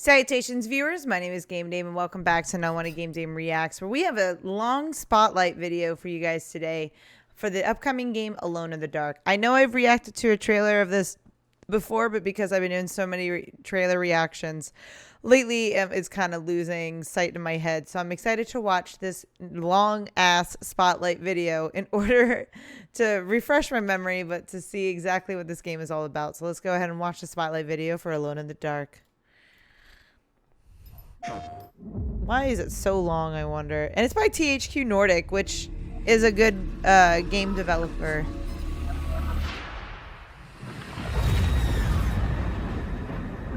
Salutations, viewers. My name is GameDame, and welcome back to No One Game Dame Reacts, where we have a long spotlight video for you guys today for the upcoming game Alone in the Dark. I know I've reacted to a trailer of this before, but because I've been doing so many trailer reactions lately, it's kind of losing sight in my head. So I'm excited to watch this long-ass spotlight video in order to refresh my memory, but to see exactly what this game is all about. So let's go ahead and watch the spotlight video for Alone in the Dark. Why is it so long, I wonder? And it's by THQ Nordic, which is a good game developer.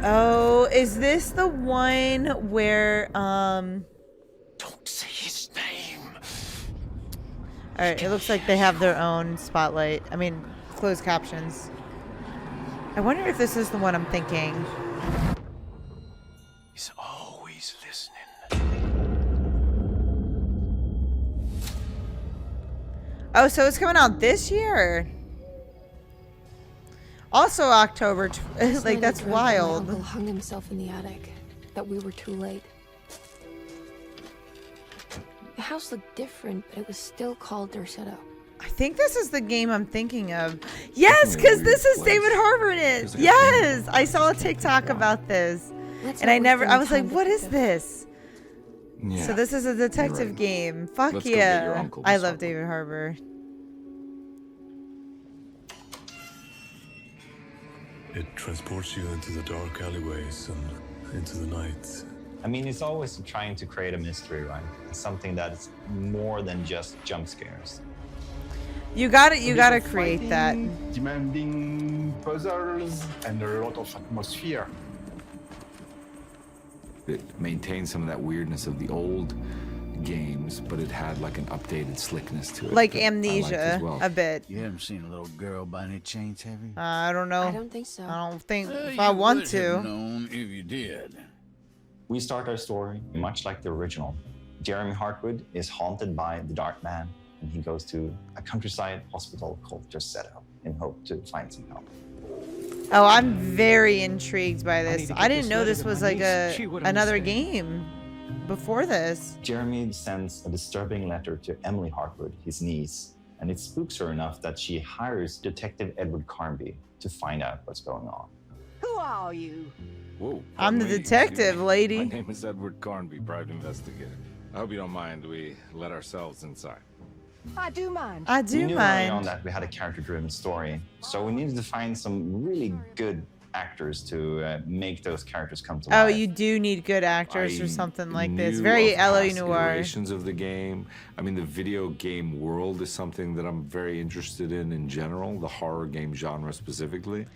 Oh, is this the one where Don't say his name. Alright, it looks like they have their own spotlight. I mean, closed captions. I wonder if this is the one I'm thinking. He's always listening. Oh, so it's coming out this year. Also October, like that's wild. My uncle hung himself in the attic. That we were too late. The house looked different, but it was still called Derceto. I think this is the game I'm thinking of. Yes, because this is David Harbour in it. Yes, I saw a TikTok about this, and I was like, what is this? Yeah, so this is a detective game. Fuck yeah. I love David Harbour. It transports you into the dark alleyways and into the night. I mean, it's always trying to create a mystery, right? Something that's more than just jump scares. You gotta create that. Demanding puzzles and a lot of atmosphere. It maintained some of that weirdness of the old games, but it had like an updated slickness to it. Like that I liked Amnesia, as well. a bit. You haven't seen a little girl by any chance, have you? I don't know. I don't think so. I don't think if I want to. Known if you did. We start our story much like the original. Jeremy Hartwood is haunted by the Dark Man, and he goes to a countryside hospital called Derceto in hope to find some help. Oh, I'm very intrigued by this. I didn't know this was like another game before this. Jeremy sends a disturbing letter to Emily Hartwood, his niece, and it spooks her enough that she hires Detective Edward Carnby to find out what's going on. Who are you? Whoa, I'm the detective, lady. My name is Edward Carnby, private investigator. I hope you don't mind we let ourselves inside. I do mind. I We do knew early on mind. that we had a character-driven story, so we needed to find some really good actors to make those characters come to life. Oh, you do need good actors for something like this. knew Very of LA past Noire. iterations of the game. I mean, the video game world is something that I'm very interested in general, the horror game genre specifically.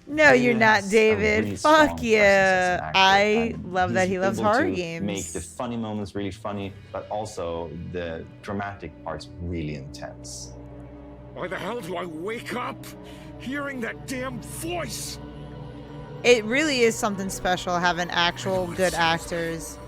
No, you're not, Has a David. really strong Fuck presence as yeah. an actor, I and love that he's he loves able horror to games. Make the funny moments really funny, but also the dramatic parts really intense. Why the hell do I wake up hearing that damn voice? It really is something special having actual good actors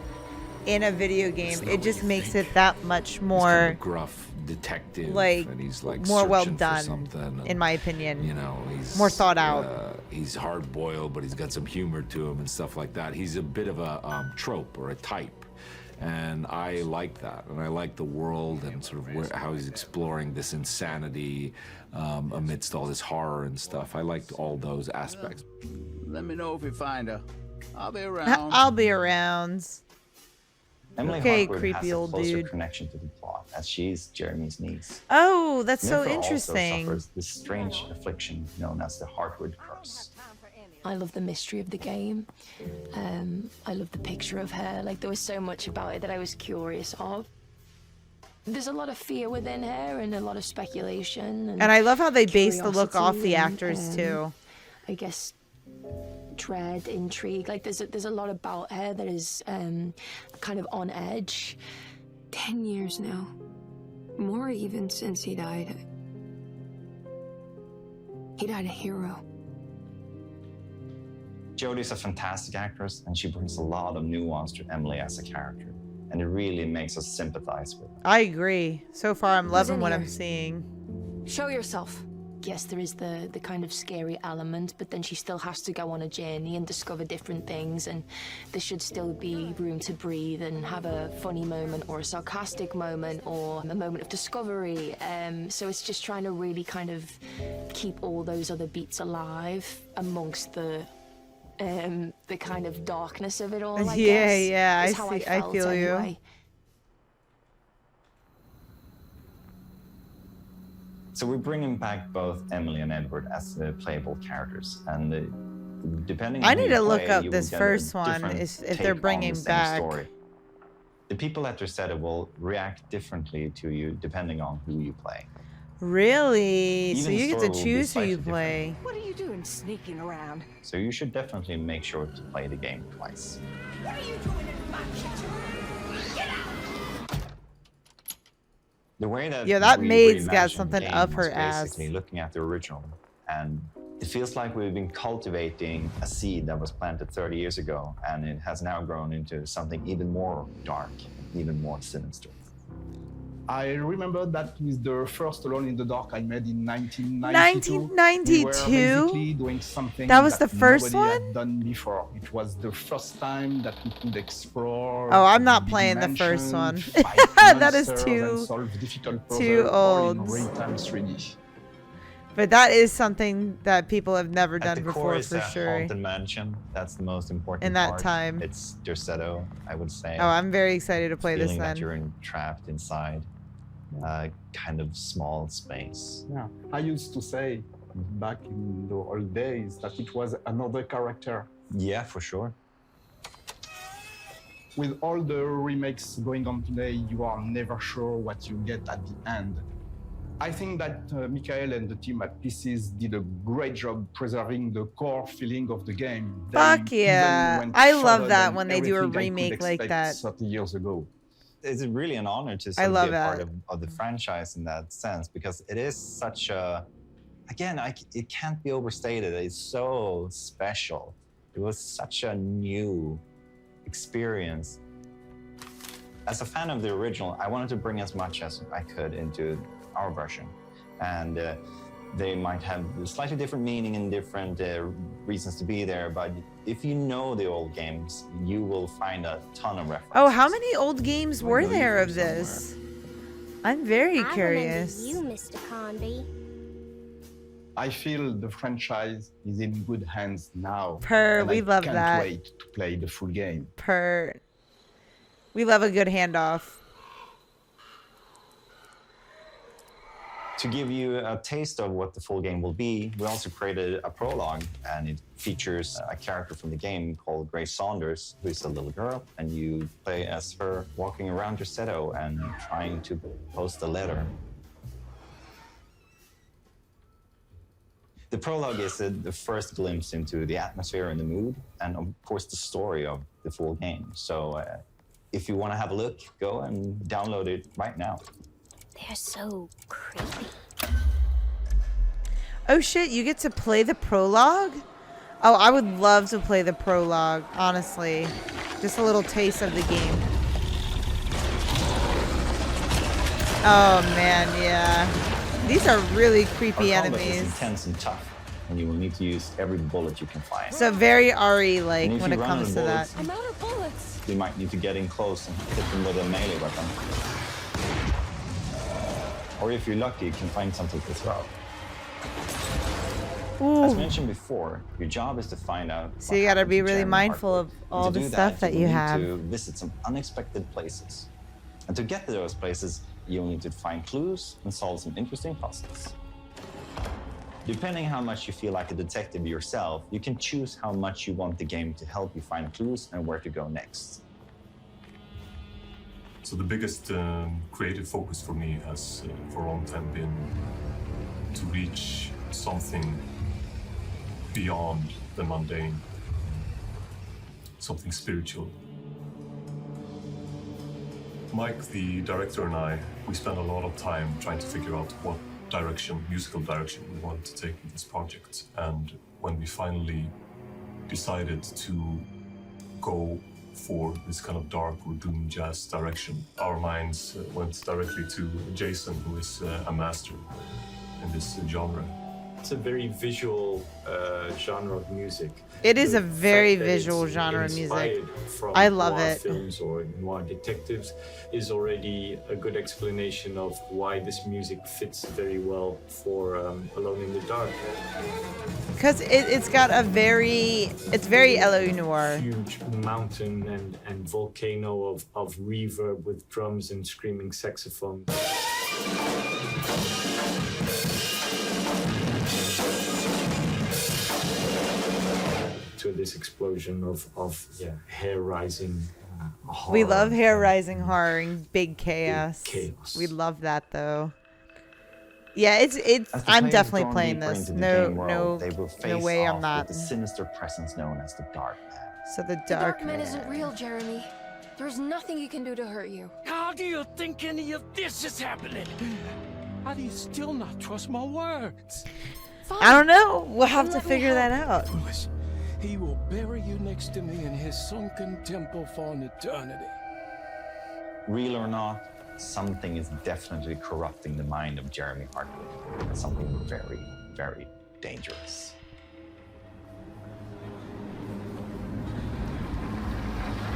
in a video game. It just makes it that much He's kind more, of a gruff detective, like, and he's like more well searching for done, something, and, in my opinion. you know, he's More thought out. He's hard boiled, but he's got some humor to him and stuff like that. He's a bit of a trope or a type, and I like that, and I like the world and sort of how he's exploring this insanity amidst all this horror and stuff. I liked all those aspects. Let me know if you find her. I'll be around. I'll be around. Emily Okay, Hartwood creepy has a old closer dude. connection to the plot, as she's Jeremy's niece. Oh, that's so Nympha interesting. also suffers this strange affliction known as the Hartwood curse. I love the mystery of the game. I love the picture of her. Like, there was so much about it that I was curious of. There's a lot of fear within her and a lot of speculation. And I love how they base the look off curiosity the and, actors too. I guess dread, intrigue. Like, there's a lot about her that is kind of on edge. 10 years now. More even since he died. He died a hero. Jodie's a fantastic actress, and she brings a lot of nuance to Emily as a character, and it really makes us sympathize with her. I agree. So far, I'm loving in what here? I'm seeing. Show yourself. yes, there is the kind of scary element, but then she still has to go on a journey and discover different things, and there should still be room to breathe and have a funny moment or a sarcastic moment or a moment of discovery. So it's just trying to really kind of keep all those other beats alive amongst the kind of darkness of it all, I guess. Yeah, is how I felt feel you. anyway. So we're bringing back both Emily and Edward as playable characters, and depending on I who need you to look play, up you will this get a first one, different if take they're on bringing the same back. story. The people at Derceto will react differently to you depending on who you play. Really? So Even you the get to story will be choose who you slightly play. What are you doing sneaking around? So you should definitely make sure to play the game twice. What are you doing in my kitchen? Get out! The way that Yeah, that we maid's got reimagined the something game up was her ass. basically looking at the original, and it feels like we've been cultivating a seed that was planted 30 years ago, and it has now grown into something even more dark, even more sinister. I remember that with the first Alone in the Dark I made in 1992. 1992? We were basically doing something That was the first nobody one? had done before. It was the first time that we could explore. Oh, I'm not big playing the first one. dimensions, fight That is monsters, too- and solve difficult too puzzles all in old. real-time 3D. But that is something that people have never At done the core before is for a sure. haunted mansion. That's the most important In that part. time. It's Derceto, I would say. Oh, I'm very excited to play this Feeling that then. you're trapped inside a kind of small space. Yeah, I used to say back in the old days that it was another character. Yeah, for sure. With all the remakes going on today, you are never sure what you get at the end. I think that Michael and the team at Pieces did a great job preserving the core feeling of the game. They Fuck even yeah. went I love further that than when they do a everything I could remake like expect that. 30 years ago. It's really an honor to I sort of love be a part that. of the franchise in that sense, because it is such a, again, it can't be overstated. It's so special. It was such a new experience. As a fan of the original, I wanted to bring as much as I could into our version. And they might have a slightly different meaning and different reasons to be there, but if you know the old games, you will find a ton of references. Oh, how many old games I were know you there from of this? I'm very I curious. remember you, Mr. Conby. I feel the franchise is in good hands now. Purr, and we I love can't that. wait to play the full game. Per. We love a good handoff. To give you a taste of what the full game will be, we also created a prologue, and it features a character from the game called Grace Saunders, who is a little girl, and you play as her walking around Derceto and trying to post a letter. The prologue is the first glimpse into the atmosphere and the mood, and of course the story of the full game. So if you want to have a look, go and download it right now. They're so creepy. Oh shit, you get to play the prologue? Oh, I would love to play the prologue, honestly. Just a little taste of the game. Oh man, yeah. These are really creepy Our combat is enemies. intense and tough, and you will need to use every bullet you can find. So very RE-like And if when you it run out comes of to that. bullets, I'm out of bullets. you might need to get in close and hit them with a melee weapon. Or if you're lucky, you can find something to throw. As Ooh. mentioned before, your job is to find out. So what you gotta happened be to really Jeremy mindful of Hartwood. all And to the do stuff that will you need have. to visit some unexpected places. And to get to those places, you'll need to find clues and solve some interesting puzzles. Depending how much you feel like a detective yourself, you can choose how much you want the game to help you find clues and where to go next. So the biggest creative focus for me has for a long time been to reach something beyond the mundane, something spiritual. Mike, the director, and I, we spent a lot of time trying to figure out what musical direction we wanted to take with this project. And when we finally decided to go for this kind of dark or doom jazz direction, our minds went directly to Jason, who is a master in this genre. it's a very visual genre of music. It is The a very fact that visual it's genre of music. inspired from I love noir it. films or noir detectives is already a good explanation of why this music fits very well for Alone in the Dark. Because it's got a it's very L.A. noir. Huge mountain and volcano of reverb with drums and screaming saxophone. To this explosion of hair rising. Horror. We love hair rising horror and big chaos. Big chaos. We love that though. Yeah, it's. As the I'm players definitely drawn playing deeper this. into the game world, No they will face way I'm off not. with the sinister presence known as the Dark Man. So the The dark Dark Man isn't real, Jeremy. There's nothing he can do to hurt you. How do you think any of this is happening? How do you still not trust my words? I don't know. We'll have to Let me figure help. that out. Foolish. He will bury you next to me in his sunken temple for an eternity. Real or not, something is definitely corrupting the mind of Jeremy Hartwood. Something very, very dangerous.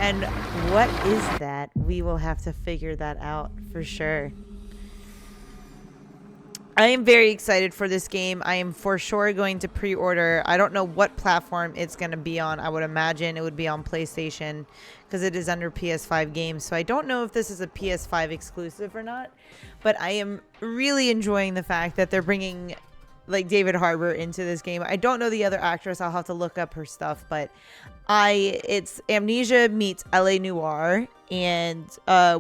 And what is that? We will have to figure that out for sure. I am very excited for this game. I am for sure going to pre-order. I don't know what platform it's going to be on. I would imagine it would be on PlayStation because it is under PS5 games. So I don't know if this is a PS5 exclusive or not. But I am really enjoying the fact that they're bringing like David Harbour into this game. I don't know the other actress. I'll have to look up her stuff, but it's Amnesia meets LA Noire, and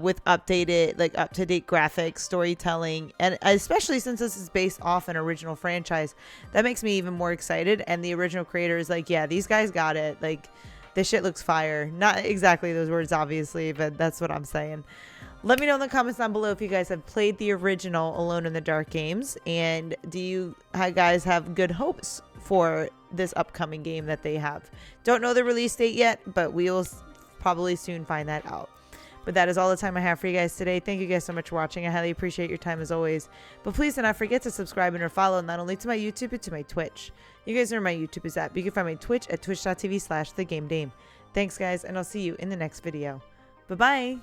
with updated, like up to date graphics, storytelling, and especially since this is based off an original franchise, that makes me even more excited. And the original creator is like, yeah, these guys got it. Like, this shit looks fire. Not exactly those words, obviously, but that's what I'm saying. Let me know in the comments down below if you guys have played the original Alone in the Dark games, and do you guys have good hopes for this upcoming game that they have. Don't know the release date yet, but we'll probably soon find that out. But that is all the time I have for you guys today. Thank you guys so much for watching. I highly appreciate your time as always. But please do not forget to subscribe and or follow not only to my YouTube but to my Twitch. You guys know where my YouTube is at. You can find my Twitch at twitch.tv/thegamedame. Thanks guys, and I'll see you in the next video. Bye-bye.